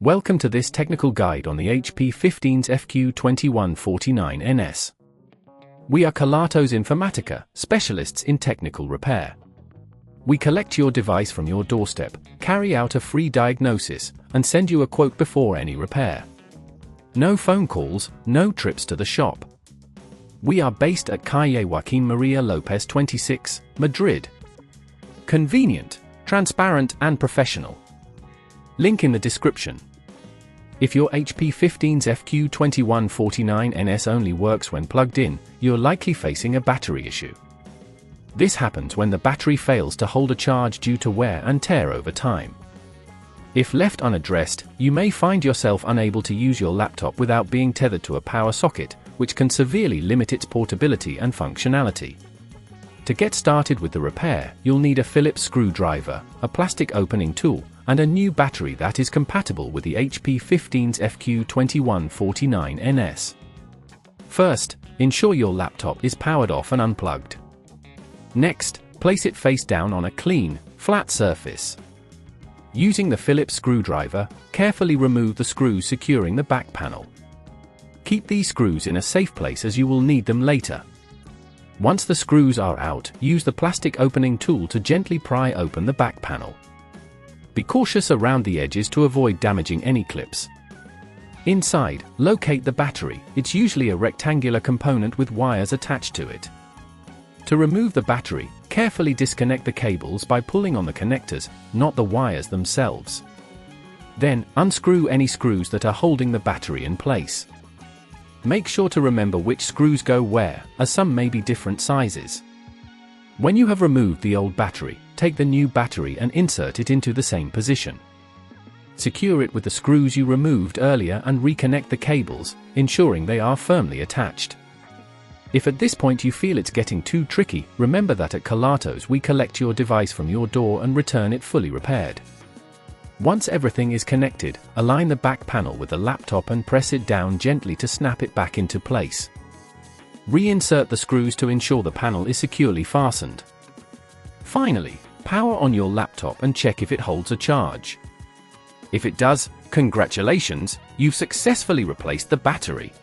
Welcome to this technical guide on the HP15's fq2149ns. We are Kelatos Informatica, specialists in technical repair. We collect your device from your doorstep, carry out a free diagnosis, and send you a quote before any repair. No phone calls, no trips to the shop. We are based at Calle Joaquín María López 26, Madrid. Convenient, transparent and professional. Link in the description. If your HP15's fq2149ns only works when plugged in, you're likely facing a battery issue. This happens when the battery fails to hold a charge due to wear and tear over time. If left unaddressed, you may find yourself unable to use your laptop without being tethered to a power socket, which can severely limit its portability and functionality. To get started with the repair, you'll need a Phillips screwdriver, a plastic opening tool, and a new battery that is compatible with the HP15's fq2149ns. First, ensure your laptop is powered off and unplugged. Next, place it face down on a clean, flat surface. Using the Phillips screwdriver, carefully remove the screws securing the back panel. Keep these screws in a safe place as you will need them later. Once the screws are out, use the plastic opening tool to gently pry open the back panel. Be cautious around the edges to avoid damaging any clips. Inside, locate the battery. It's usually a rectangular component with wires attached to it. To remove the battery, carefully disconnect the cables by pulling on the connectors, not the wires themselves. Then, unscrew any screws that are holding the battery in place. Make sure to remember which screws go where, as some may be different sizes. When you have removed the old battery, take the new battery and insert it into the same position. Secure it with the screws you removed earlier and reconnect the cables, ensuring they are firmly attached. If at this point you feel it's getting too tricky, remember that at Kelatos we collect your device from your door and return it fully repaired. Once everything is connected, align the back panel with the laptop and press it down gently to snap it back into place. Reinsert the screws to ensure the panel is securely fastened. Finally, power on your laptop and check if it holds a charge. If it does, congratulations, you've successfully replaced the battery.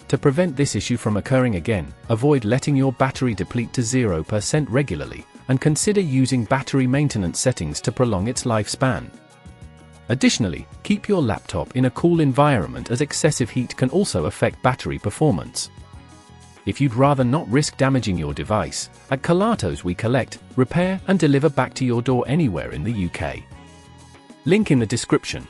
To prevent this issue from occurring again, avoid letting your battery deplete to 0% regularly, and consider using battery maintenance settings to prolong its lifespan. Additionally, keep your laptop in a cool environment as excessive heat can also affect battery performance. If you'd rather not risk damaging your device, at Kelatos we collect, repair and deliver back to your door anywhere in the UK. Link in the description.